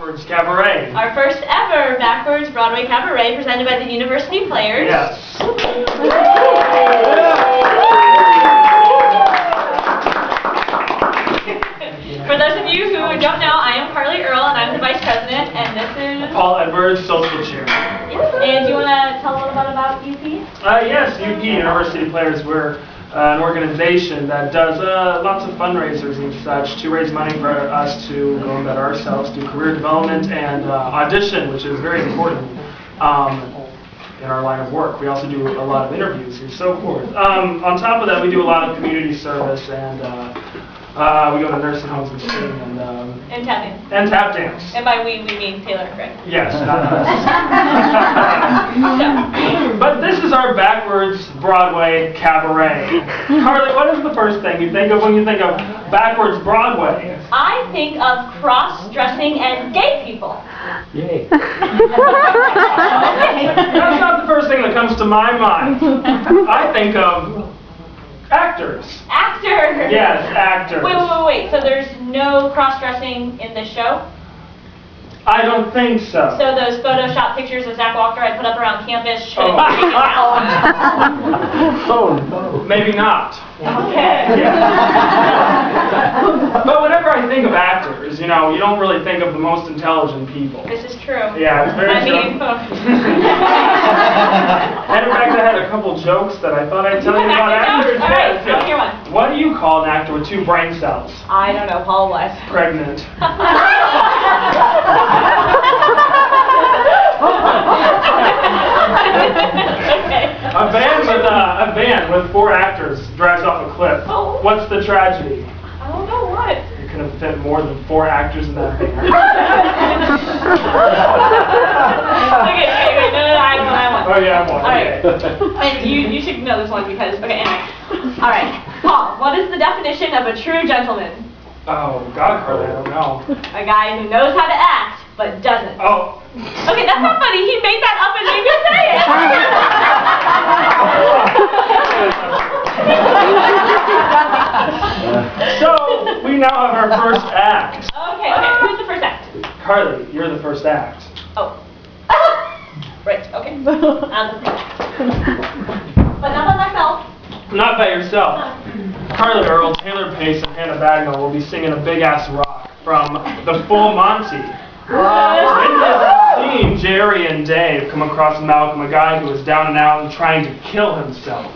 Backwards Cabaret. Our first ever Backwards Broadway Cabaret presented by the University Players. Yes. For those of you who don't know, I am Earl, and I'm the Vice President, and this is... Paul Edwards, Social Chair. Yes. And do you want to tell a little bit about UP? Yes, UP, University Players, we're an organization that does lots of fundraisers and such to raise money for us to go and better ourselves, do career development and audition, which is very important in our line of work. We also do a lot of interviews and so forth. On top of that, we do a lot of community service and we go to nursing homes and sing and tap dance. And tap dance. And by we mean Tayloir, correct? Yes, not us. But this is our Backwards Broadway Cabaret. Carly, what is the first thing you think of when you think of Backwards Broadway? I think of cross-dressing and gay people. Yay. That's not the first thing that comes to my mind. I think of actors. Actors! Yes, actors. Wait. So there's no cross-dressing in this show? I don't think so. So those Photoshop pictures of Zach Walker I put up around campus should Oh. No. Maybe not. Okay. Yeah. But whenever I think of actors, you know, you don't really think of the most intelligent people. This is true. Yeah, it's very true. And in fact, I had a couple jokes that I thought I'd tell you about actors. All right, let's hear one. What do you call an actor with 2 brain cells? I don't know, Paul, what? Pregnant. Okay. A band with 4 actors drives off a cliff. Oh. What's the tragedy? I don't know what. You could have fit more than 4 actors in that band. Okay, wait, no, I won. Oh yeah, I won. All right. Okay. And you should know this one because, okay, anyway. All right, Paul, what is the definition of a true gentleman? Oh, God, Carly, I don't know. A guy who knows how to act, but doesn't. Oh. Okay, that's not funny. He made that up and made me say it. So, we now have our first act. Okay, who's the first act? Carly, you're the first act. Oh. Right, okay. I'm the first act. But not by myself. Not by yourself. Carly, Earl, Taylor Pace, and Hannah Bagnall will be singing a big-ass rock from the full Monty. In this scene, Jerry and Dave come across Malcolm, a guy who is down and out and trying to kill himself.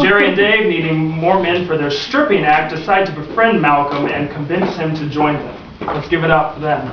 Jerry and Dave, needing more men for their stripping act, decide to befriend Malcolm and convince him to join them. Let's give it up for them.